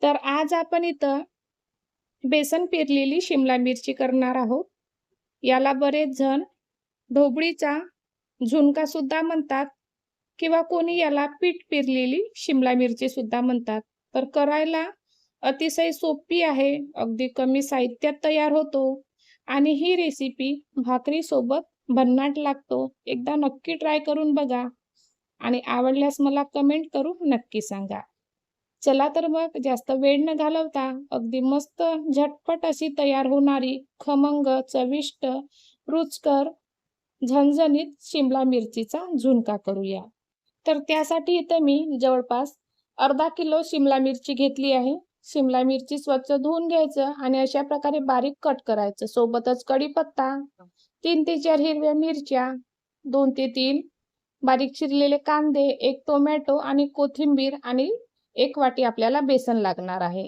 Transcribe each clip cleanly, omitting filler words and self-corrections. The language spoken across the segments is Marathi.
तर आज आपण इथं बेसन पेरलेली शिमला मिरची करणार आहोत. याला बरेच जण ढोबळीचा झुणका सुद्धा म्हणतात किंवा कोणी याला पीठ पेरलेली शिमला मिरची सुद्धा म्हणतात. तर करायला अतिशय सोपी आहे, अगदी कमी साहित्यात तयार होतो आणि ही रेसिपी भाकरीसोबत भन्नाट लागतो. एकदा नक्की ट्राय करून बघा आणि आवडल्यास मला कमेंट करून नक्की सांगा. चला तर मग जास्त वेळ न घालवता अगदी मस्त झटपट अशी तयार होणारी खमंग, चविष्ट, रुचकर, झणझणीत शिमला मिरचीचा झुणका करूया. तर त्यासाठी इथं मी जवळपास अर्धा किलो शिमला मिरची घेतली आहे. शिमला मिरची स्वच्छ धुवून घ्यायचं आणि अशा प्रकारे बारीक कट करायचं. सोबतच कढीपत्ता, 3 ते 4 हिरव्या मिरच्या, 2 ते 3 बारीक चिरलेले कांदे, 1 टोमॅटो आणि कोथिंबीर आणि 1 वाटी आपल्याला बेसन लागणार आहे.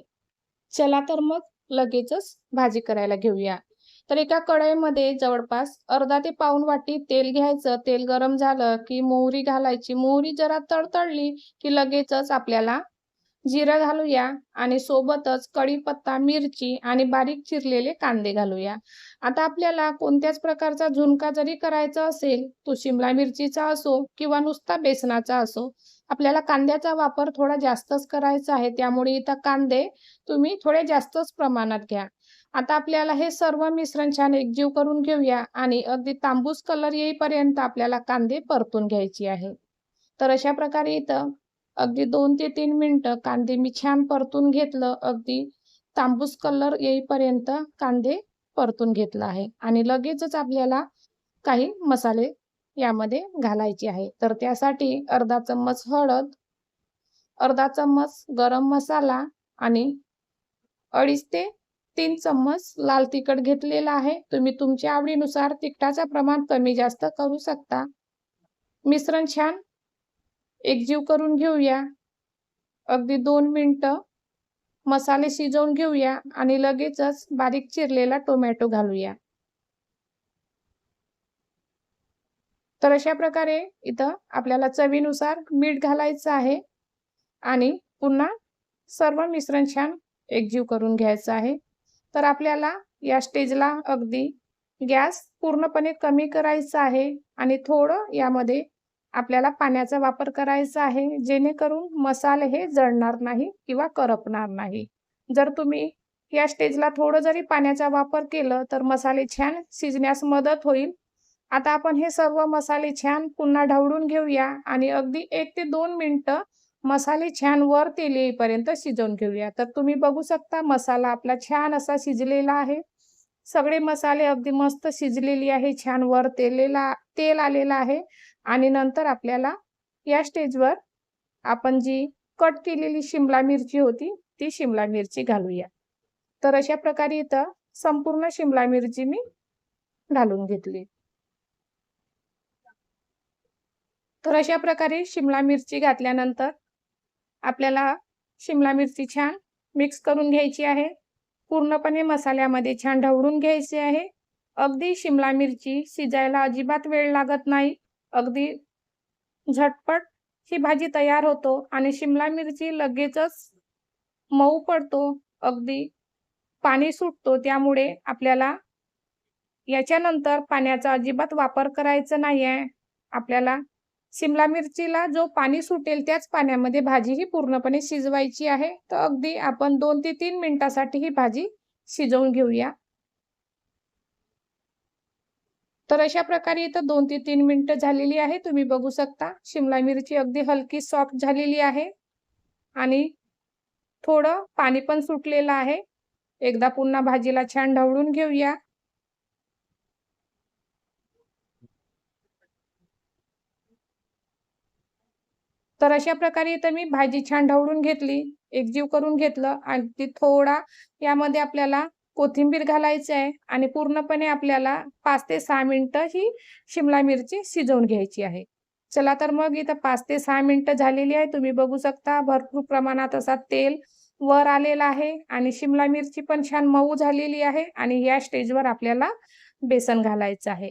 चला तर मग लगेचच भाजी करायला घेऊया. तर एका कढईमध्ये जवळपास अर्धा ते पाऊण वाटी तेल घ्यायचं. तेल गरम झालं की मोहरी घालायची. मोहरी जरा तडतडली की लगेचच आपल्याला जिरं घालूया आणि सोबतच कढीपत्ता, मिरची आणि बारीक चिरलेले कांदे घालूया. आता आपल्याला कोणत्याच प्रकारचा झुणका जरी करायचा असेल, तो शिमला मिरचीचा असो किंवा नुसता बेसनाचा असो, आपल्याला कांद्याचा वापर थोडा जास्तच करायचा आहे. त्यामुळे इथं कांदे तुम्ही थोडे जास्तच प्रमाणात घ्या. आता आपल्याला हे सर्व मिश्रण छान एकजीव करून घेऊया आणि अगदी तांबूस कलर येईपर्यंत आपल्याला कांदे परतून घ्यायचे आहे. तर अशा प्रकारे इथं अगदी 2 ते 3 मिनिटं कांदे मी छान परतून घेतलं. अगदी तांबूस कलर येईपर्यंत कांदे परतून घेतला आहे आणि लगेचच आपल्याला काही मसाले यामध्ये घालायचे आहे. तर त्यासाठी अर्धा चम्मच हळद, अर्धा चम्मच गरम मसाला आणि 2.5 ते 3 चम्मच लाल तिखट घेतलेला आहे. तुम्ही तुमच्या आवडीनुसार तिखटाचं प्रमाण कमी जास्त करू शकता. मिश्रण छान एकजीव करून घेऊया. अगदी 2 मिनिटं मसाले शिजवून घेऊया आणि लगेचच बारीक चिरलेला टोमॅटो घालूया. तर अशा प्रकारे इथं आपल्याला चवीनुसार मीठ घालायचं आहे आणि पुन्हा सर्व मिश्रण छान एकजीव करून घ्यायचं आहे. तर आपल्याला या स्टेजला अगदी गॅस पूर्णपणे कमी करायचा आहे आणि थोडं यामध्ये आपल्याला पाण्याचा वापर करायचा आहे, जेणेकरून मसाले हे जळणार नाही किंवा करपणार नाही. जर तुम्ही या स्टेजला थोडं जरी पाण्याचा वापर केलं तर मसाले छान शिजण्यास मदत होईल. आता आपण हे सर्व मसाले छान पुन्हा ढवळून घेऊया आणि अगदी 1 ते 2 मिनिटं मसाले छान वर तेल येईपर्यंत शिजवून घेऊया. तर तुम्ही बघू शकता मसाला आपला छान असा शिजलेला आहे. सगळे मसाले अगदी मस्त शिजलेली आहे. छान वर तेल आलेलं आहे आणि नंतर आपल्याला या स्टेजवर आपण जी कट केलेली शिमला मिरची होती, ती शिमला मिरची घालूया. तर अशा प्रकारे इथं संपूर्ण शिमला मिरची मी घालून घेतली. तर अशा प्रकारे शिमला मिरची घातल्यानंतर आपल्याला शिमला मिरची छान मिक्स करून घ्यायची आहे. पूर्णपणे मसाल्यामध्ये छान ढवळून घ्यायचे आहे. अगदी शिमला मिरची शिजायला अजिबात वेळ लागत नाही. अगदी झटपट ही भाजी तयार होतो आणि शिमला मिरची लगेचच मऊ पडतो, अगदी पाणी सुटतो. त्यामुळे आपल्याला याच्यानंतर पाण्याचा अजिबात वापर करायचा नाही आहे. आपल्याला शिमला मिरचीला जो पाणी सुटेल त्याच पाण्यामध्ये भाजी ही पूर्णपणे शिजवायची आहे. तर अगदी आपण 2 ते 3 मिनिटासाठी ही भाजी शिजवून घेऊया. तर अशा प्रकारे इथं 2 ते 3 मिनिटं झालेली आहे. तुम्ही बघू शकता शिमला मिरची अगदी हलकी सॉफ्ट झालेली आहे आणि थोडं पाणी पण सुटलेलं आहे. एकदा पुन्हा भाजीला छान ढवळून घेऊया. तर अशा प्रकारे इथं मी भाजी छान ढवळून घेतली, एकजीव करून घेतलं आणि थोडा यामध्ये आपल्याला कोथिंबीर घालायची आहे आणि पूर्णपणे आपल्याला 5 ते 6 मिनिटं ही शिमला मिरची शिजवून घ्यायची आहे. चला तर मग इथं 5 ते 6 मिनिटं झालेली आहे. तुम्ही बघू शकता भरपूर प्रमाणात असा तेल वर आलेला आहे आणि शिमला मिरची पण छान मऊ झालेली आहे आणि या स्टेजवर आपल्याला बेसन घालायचं आहे.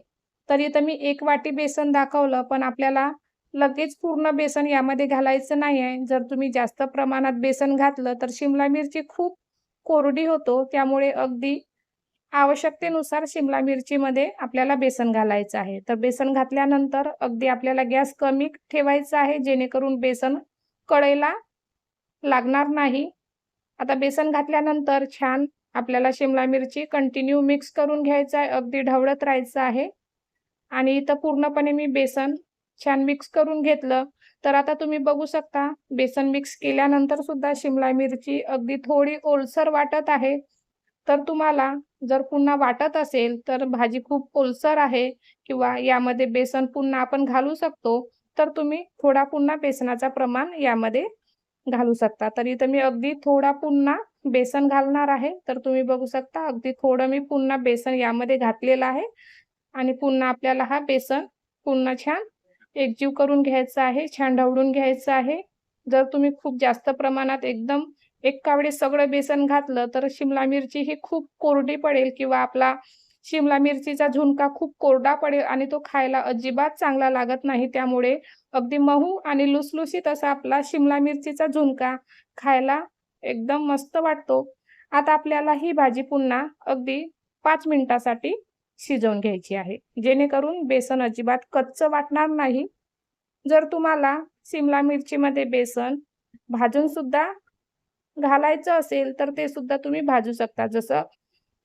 तर इथं मी 1 वाटी बेसन दाखवलं, पण आपल्याला लगेच पूर्ण बेसन यामध्ये घालायचं नाही आहे. जर तुम्ही जास्त प्रमाणात बेसन घातलं तर शिमला मिरची खूप कोरडी होतो. त्यामुळे अगदी आवश्यकतेनुसार शिमला मिरचीमध्ये आपल्याला बेसन घालायचं आहे. तर बेसन घातल्यानंतर अगदी आपल्याला गॅस कमी ठेवायचा आहे, जेणेकरून बेसन कढईला लागणार नाही. आता बेसन घातल्यानंतर छान आपल्याला शिमला मिरची कंटिन्यू मिक्स करून घ्यायचं आहे. अगदी ढवळत राहायचं आहे. आणि इथं पूर्णपणे मी बेसन छान मिक्स करून घेतलं. तर आता तुम्ही बघू शकता बेसन मिक्स केल्यानंतर सुद्धा शिमला मिरची अगदी थोडी ओलसर वाटत आहे. तर तुम्हाला जर पुन्हा वाटत असेल तर भाजी खूप ओलसर आहे किंवा यामध्ये बेसन पुन्हा आपण घालू शकतो, तर तुम्ही थोडा पुन्हा बेसनाचा प्रमाण यामध्ये घालू शकता. तर इथं मी अगदी थोडा पुन्हा बेसन घालणार आहे. तर तुम्ही बघू शकता अगदी थोडं मी पुन्हा बेसन यामध्ये घातलेलं आहे आणि पुन्हा आपल्याला हा बेसन पुन्हा छान एकजीव करून घ्यायचा आहे, छान ढवळून घ्यायचं आहे. जर तुम्ही खूप जास्त प्रमाणात एकदम एका वेळेस सगळं बेसन घातलं तर शिमला मिरची ही खूप कोरडी पडेल किंवा आपला शिमला मिरचीचा झुणका खूप कोरडा पडेल आणि तो खायला अजिबात चांगला लागत नाही. त्यामुळे अगदी मऊ आणि लुसलुशीत असा आपला शिमला मिरचीचा झुणका खायला एकदम मस्त वाटतो. आता आपल्याला ही भाजी पुन्हा अगदी 5 मिनिटासाठी शिजवून घ्यायची आहे, जेणेकरून बेसन अजिबात कच्चं वाटणार नाही. जर तुम्हाला शिमला मिरचीमध्ये बेसन भाजून सुद्धा घालायचं असेल, तर ते सुद्धा तुम्ही भाजू शकता. जसं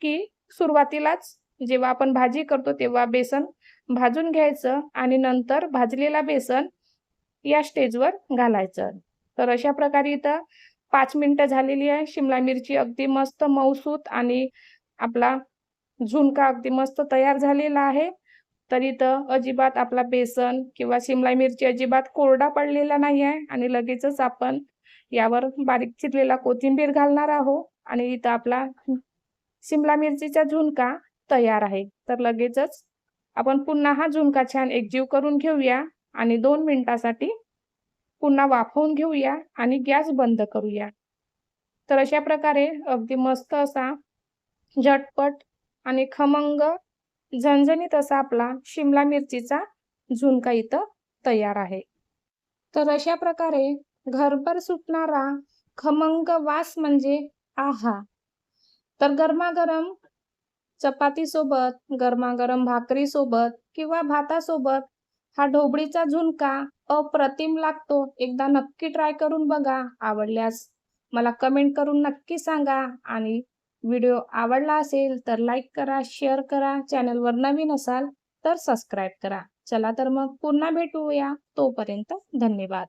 की सुरुवातीलाच जेव्हा आपण भाजी करतो, तेव्हा बेसन भाजून घ्यायचं आणि नंतर भाजलेला बेसन या स्टेजवर घालायचं. तर अशा प्रकारे इथं 5 मिनिटं झालेली आहे. शिमला मिरची अगदी मस्त मऊसूत आणि आपला झुणका अगदी मस्त तयार झालेला आहे. तर इथं अजिबात आपला बेसन किंवा शिमला मिरची अजिबात कोरडा पडलेला नाही आहे आणि लगेचच आपण यावर बारीक चिरलेला कोथिंबीर घालणार आहोत आणि इथं आपला शिमला मिरचीचा झुणका तयार आहे. तर लगेचच आपण पुन्हा हा झुणका छान एकजीव करून घेऊया आणि 2 मिनिटासाठी पुन्हा वाफवून घेऊया आणि गॅस बंद करूया. तर अशा प्रकारे अगदी मस्त असा झटपट आणि खमंग झणझणीत असा आपला शिमला मिरचीचा झुणका इथं तयार आहे. तर अशा प्रकारे घरभर सुटणारा खमंग वास म्हणजे आहा! तर गरमागरम चपातीसोबत, गरमागरम भाकरीसोबत किंवा भातासोबत हा ढोबळीचा झुणका अप्रतिम लागतो. एकदा नक्की ट्राय करून बघा. आवडल्यास मला कमेंट करून नक्की सांगा आणि व्हिडिओ आवडला असेल तर लाईक करा, शेअर करा. चॅनलवर नवीन असाल तर सबस्क्राईब करा. चला तर मग पुन्हा भेटूया. तोपर्यंत धन्यवाद.